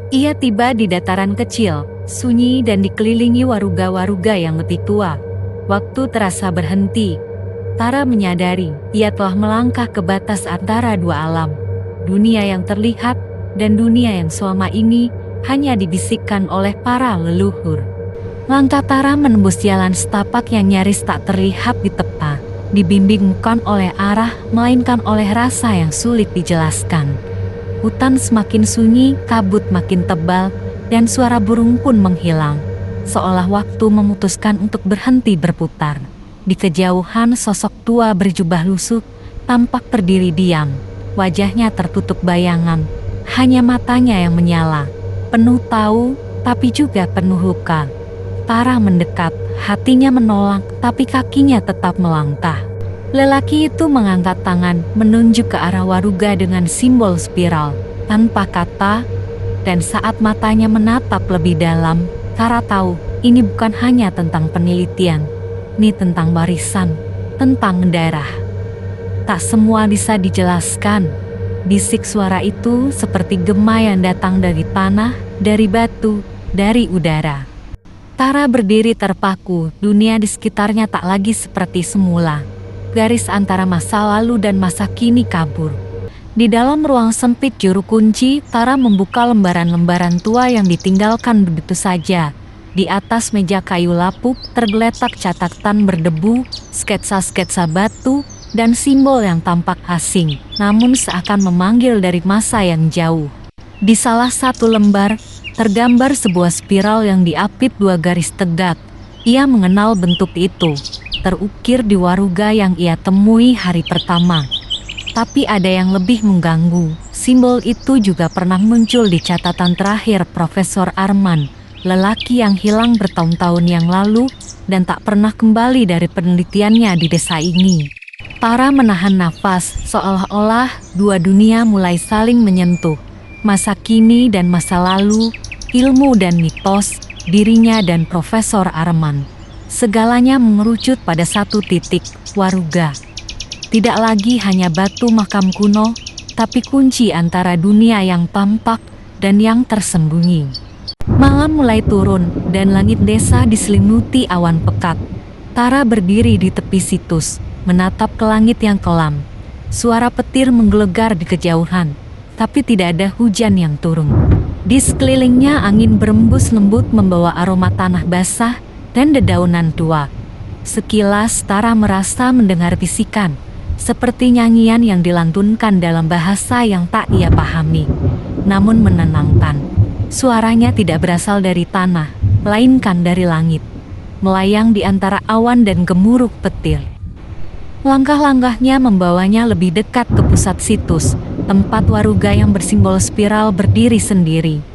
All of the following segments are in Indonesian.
Ia tiba di dataran kecil, sunyi dan dikelilingi waruga-waruga yang lebih tua. Waktu terasa berhenti. Tara menyadari ia telah melangkah ke batas antara dua alam. Dunia yang terlihat dan dunia yang selama ini hanya dibisikkan oleh para leluhur. Langkah Tara menembus jalan setapak yang nyaris tak terlihat di tepa. Dibimbing bukan oleh arah, melainkan oleh rasa yang sulit dijelaskan. Hutan semakin sunyi, kabut makin tebal, dan suara burung pun menghilang. Seolah waktu memutuskan untuk berhenti berputar. Di kejauhan sosok tua berjubah lusuh, tampak berdiri diam. Wajahnya tertutup bayangan, hanya matanya yang menyala. Penuh tahu, tapi juga penuh luka. Tara mendekat, hatinya menolak, tapi kakinya tetap melangkah. Lelaki itu mengangkat tangan, menunjuk ke arah waruga dengan simbol spiral, tanpa kata, dan saat matanya menatap lebih dalam, Tara tahu ini bukan hanya tentang penelitian, ini tentang warisan, tentang darah. Tak semua bisa dijelaskan. Bisik suara itu seperti gema yang datang dari tanah, dari batu, dari udara. Tara berdiri terpaku, dunia di sekitarnya tak lagi seperti semula. Garis antara masa lalu dan masa kini kabur. Di dalam ruang sempit juru kunci, Tara membuka lembaran-lembaran tua yang ditinggalkan begitu saja. Di atas meja kayu lapuk tergeletak catatan berdebu, sketsa-sketsa batu, dan simbol yang tampak asing, namun seakan memanggil dari masa yang jauh. Di salah satu lembar, tergambar sebuah spiral yang diapit dua garis tegak. Ia mengenal bentuk itu. Terukir di waruga yang ia temui hari pertama. Tapi ada yang lebih mengganggu. Simbol itu juga pernah muncul di catatan terakhir Profesor Arman, lelaki yang hilang bertahun-tahun yang lalu dan tak pernah kembali dari penelitiannya di desa ini. Tara menahan nafas, seolah-olah dua dunia mulai saling menyentuh. Masa kini dan masa lalu, ilmu dan mitos, dirinya dan Profesor Arman. Segalanya mengerucut pada satu titik, waruga. Tidak lagi hanya batu makam kuno, tapi kunci antara dunia yang tampak dan yang tersembunyi. Malam mulai turun dan langit desa diselimuti awan pekat. Tara berdiri di tepi situs, menatap ke langit yang kelam. Suara petir menggelegar di kejauhan, tapi tidak ada hujan yang turun. Di sekelilingnya angin berembus lembut membawa aroma tanah basah dan dedaunan tua. Sekilas Tara merasa mendengar bisikan, seperti nyanyian yang dilantunkan dalam bahasa yang tak ia pahami, namun menenangkan. Suaranya tidak berasal dari tanah, melainkan dari langit, melayang di antara awan dan gemuruh petir. Langkah-langkahnya membawanya lebih dekat ke pusat situs, tempat waruga yang bersimbol spiral berdiri sendiri.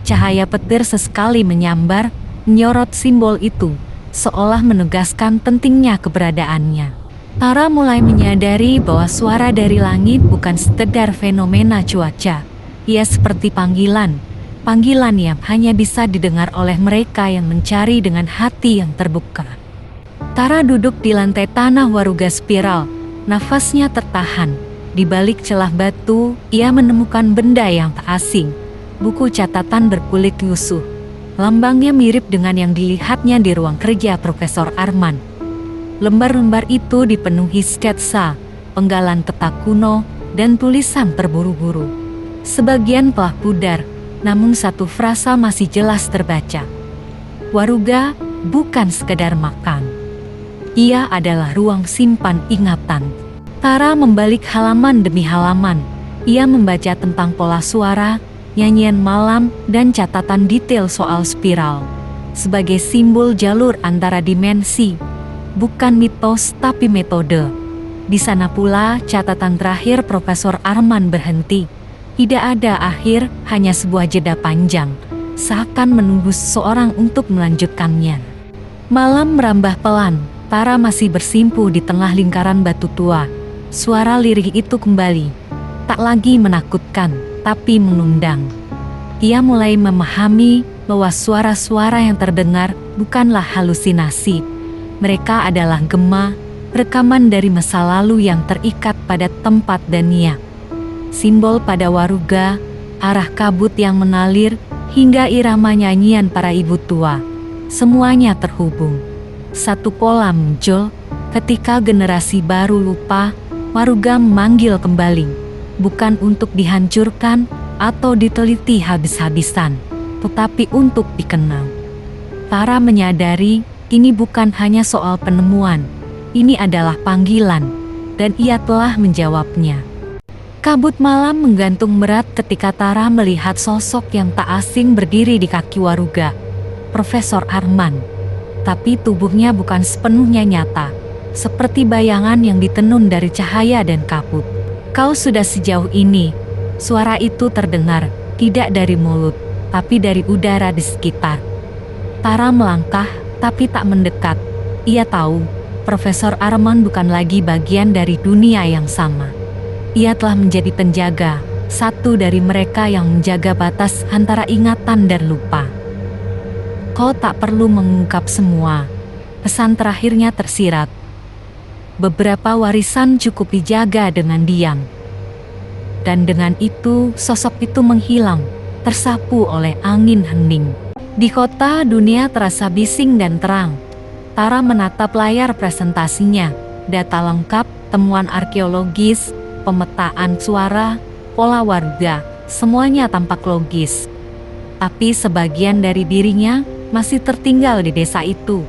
Cahaya petir sesekali menyambar, menyorot simbol itu, seolah menegaskan pentingnya keberadaannya. Tara mulai menyadari bahwa suara dari langit bukan sekedar fenomena cuaca. Ia seperti panggilan yang hanya bisa didengar oleh mereka yang mencari dengan hati yang terbuka. Tara duduk di lantai tanah waruga spiral, nafasnya tertahan. Di balik celah batu, ia menemukan benda yang tak asing, buku catatan berkulit lusuh. Lambangnya mirip dengan yang dilihatnya di ruang kerja Profesor Arman. Lembar-lembar itu dipenuhi sketsa, penggalan peta kuno, dan tulisan terburu-buru. Sebagian telah pudar, namun satu frasa masih jelas terbaca. Waruga bukan sekedar makan. Ia adalah ruang simpan ingatan. Tara membalik halaman demi halaman. Ia membaca tentang pola suara, nyanyian malam, dan catatan detail soal spiral. Sebagai simbol jalur antara dimensi, bukan mitos tapi metode. Di sana pula catatan terakhir Profesor Arman berhenti. Tidak ada akhir, hanya sebuah jeda panjang, seakan menunggu seseorang untuk melanjutkannya. Malam merambah pelan, Tara masih bersimpu di tengah lingkaran batu tua. Suara lirih itu kembali, tak lagi menakutkan, tapi mengundang. Ia mulai memahami bahwa suara-suara yang terdengar bukanlah halusinasi. Mereka adalah gema, rekaman dari masa lalu yang terikat pada tempat dan niat. Simbol pada waruga, arah kabut yang mengalir, hingga irama nyanyian para ibu tua. Semuanya terhubung. Satu pola muncul ketika generasi baru lupa. Waruga memanggil kembali, bukan untuk dihancurkan atau diteliti habis-habisan, tetapi untuk dikenal. Tara menyadari ini bukan hanya soal penemuan, ini adalah panggilan, dan ia telah menjawabnya. Kabut malam menggantung berat ketika Tara melihat sosok yang tak asing berdiri di kaki Waruga, Profesor Arman. Tapi tubuhnya bukan sepenuhnya nyata, seperti bayangan yang ditenun dari cahaya dan kabut. Kau sudah sejauh ini, suara itu terdengar, tidak dari mulut, tapi dari udara di sekitar. Tara melangkah, tapi tak mendekat. Ia tahu, Profesor Arman bukan lagi bagian dari dunia yang sama. Ia telah menjadi penjaga, satu dari mereka yang menjaga batas antara ingatan dan lupa. Kau tak perlu mengungkap semua. Pesan terakhirnya tersirat. Beberapa warisan cukup dijaga dengan diam. Dan dengan itu, sosok itu menghilang, tersapu oleh angin hening. Di kota, dunia terasa bising dan terang. Tara menatap layar presentasinya, data lengkap, temuan arkeologis, pemetaan suara, pola warga, semuanya tampak logis. Tapi sebagian dari dirinya masih tertinggal di desa itu,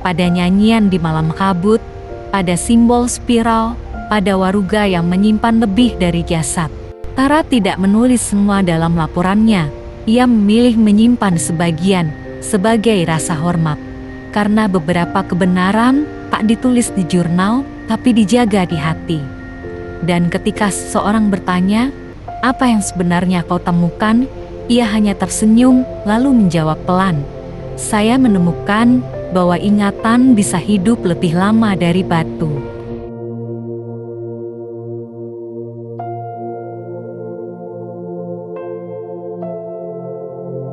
pada nyanyian di malam kabut, pada simbol spiral, pada Waruga yang menyimpan lebih dari jasad. Tara tidak menulis semua dalam laporannya. Ia memilih menyimpan sebagian sebagai rasa hormat. Karena beberapa kebenaran tak ditulis di jurnal, tapi dijaga di hati. Dan ketika seseorang bertanya, apa yang sebenarnya kau temukan? Ia hanya tersenyum lalu menjawab pelan. Saya menemukan bahwa ingatan bisa hidup lebih lama dari batu.